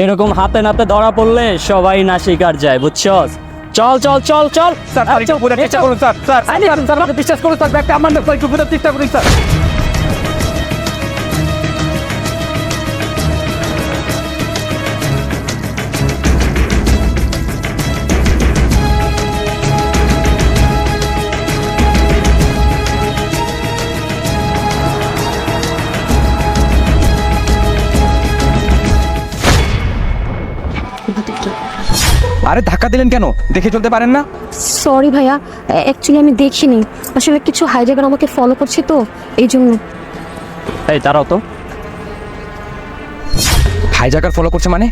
এরকম হাতে নাতে ধরা পড়লে সবাই না শিকার যায়, বুঝছস? চল চল চল চল স্যার একটু বোঝার চেষ্টা করুন স্যার। স্যার স্যার বিশ্বাস করুন স্যার, ব্যাগটা আমার না, স্যার একটু বোঝার চেষ্টা করুন স্যার। আরে ধাক্কা দিলেন কেন? দেখে চলতে পারেন না? সরি ভাইয়া, অ্যাকচুয়ালি আমি দেখিনি। আসলে কিছু হাইজ্যাকার আমাকে ফলো করছে তো, এই জন্য। এই দাঁড়াও তো। হাইজ্যাকার ফলো করছে মানে?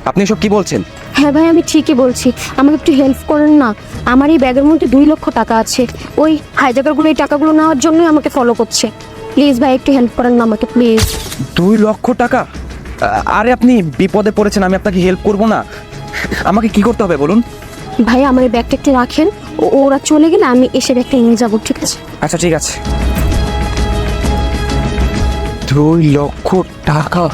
আপনি এসব কি বলছেন? হ্যাঁ ভাই, আমি ঠিকই বলছি। আমাকে একটু হেল্প করেন না। আমার এই ব্যাগের মধ্যে 2 লক্ষ টাকা আছে। ওই হাইজ্যাকারগুলো এই টাকাগুলো নেওয়ার জন্যই আমাকে ফলো করছে। প্লিজ ভাই, একটু হেল্প করেন না আমাকে, প্লিজ। 2 লক্ষ টাকা? আরে আপনি বিপদে পড়েছেন, আমি আপনাকে হেল্প করব না? আমাকে কি করতে হবে বলুন? ভাই আমার এই ব্যাগটা একটু রাখেন, ওরা চলে গেলে আমি এসে ব্যাগটা নিয়ে যাবো, ঠিক আছে? আচ্ছা ঠিক আছে। 2 লক্ষ টাকা?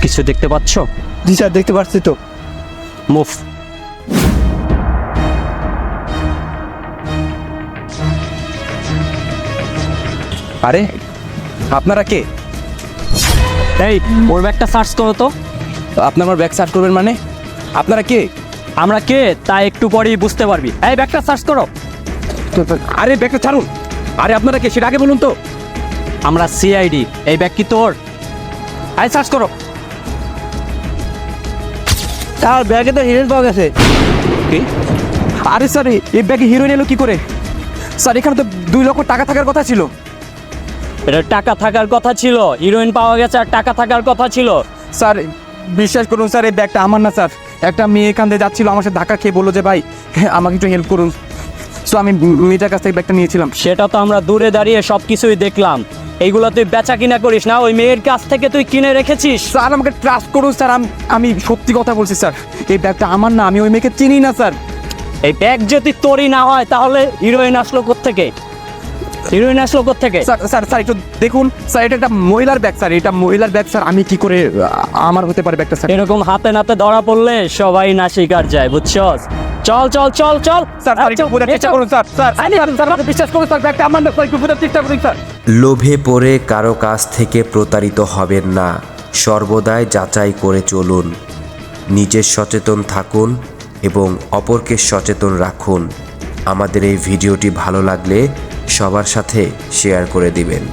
কিছু দেখতে পাচ্ছ? জি স্যার, দেখতে পাচ্ছি তো। মুভ। আরে আপনারা কে? এই ওর ব্যাগটা সার্চ করো তো। আপনার আমার ব্যাগ সার্চ করবেন মানে? আপনারা কে? আমরা কে তা একটু পরেই বুঝতে পারবি। এই ব্যাগটা সার্চ করো। আরে ব্যাগটা ছাড়ুন। আরে আপনারা কে সেটা আগে বলুন তো। আমরা সিআইডি। এই ব্যাগ কি তোর? এই সার্চ করো। তার ব্যাগে তো হিরোইন পাওয়া গেছে। কি? আরে স্যার এই ব্যাগে হিরোইন এলো কি করে? স্যার এখানে তো 2 লক্ষ টাকা থাকার কথা ছিল। এটা টাকা থাকার কথা ছিল, হিরোইন পাওয়া গেছে আর টাকা থাকার কথা ছিল। স্যার বিশ্বাস করুন স্যার, এই ব্যাগটা আমার না স্যার। একটা মেয়ে এখান দিয়ে যাচ্ছিল, আমার সাথে ধাক্কা খেয়ে বললো যে ভাই আমাকে একটু হেল্প করুন। সো আমি মেয়েটার কাছ থেকে ব্যাগটা নিয়েছিলাম। সেটা তো আমরা দূরে দাঁড়িয়ে সব কিছুই দেখলাম। এইগুলো তুই বেচা কিনা করিস না, ওই মেয়ের কাছ থেকে তুই কিনে রেখেছিস। স্যার আমাকে ট্রাস্ট করুন স্যার, আমি সত্যি কথা বলছি স্যার। এই ব্যাগটা আমার না, আমি ওই মেয়েকে চিনি না স্যার। এই ব্যাগ যদি তোরই না হয় তাহলে হিরোইন আসলো কোত্থেকে? হিরোইন আসলো কোত্থেকে? স্যার স্যার স্যার একটু দেখুন স্যার, এটা একটা মহিলার ব্যাগ স্যার, এটা মহিলার ব্যাগ স্যার। আমি কি করে আমার হতে পারে ব্যাগটা স্যার? এরকম হাতে নাতে ধরা পড়লে সবাই না শিকার যায়, বুঝছস? চল চল চল চল। স্যার একটু বোঝার চেষ্টা করুন স্যার। স্যার স্যার বিশ্বাস করুন স্যার, ব্যাগটা আমার না, স্যার একটু বোঝার চেষ্টা করুন স্যার। লোভে পড়ে কারো কাছ থেকে প্রতারিত হবেন না। সর্বদাই যাচাই করে চলুন। নিজের সচেতন থাকুন এবং অপরকে সচেতন রাখুন। আমাদের এই ভিডিওটি ভালো লাগলে সবার সাথে শেয়ার করে দিবেন।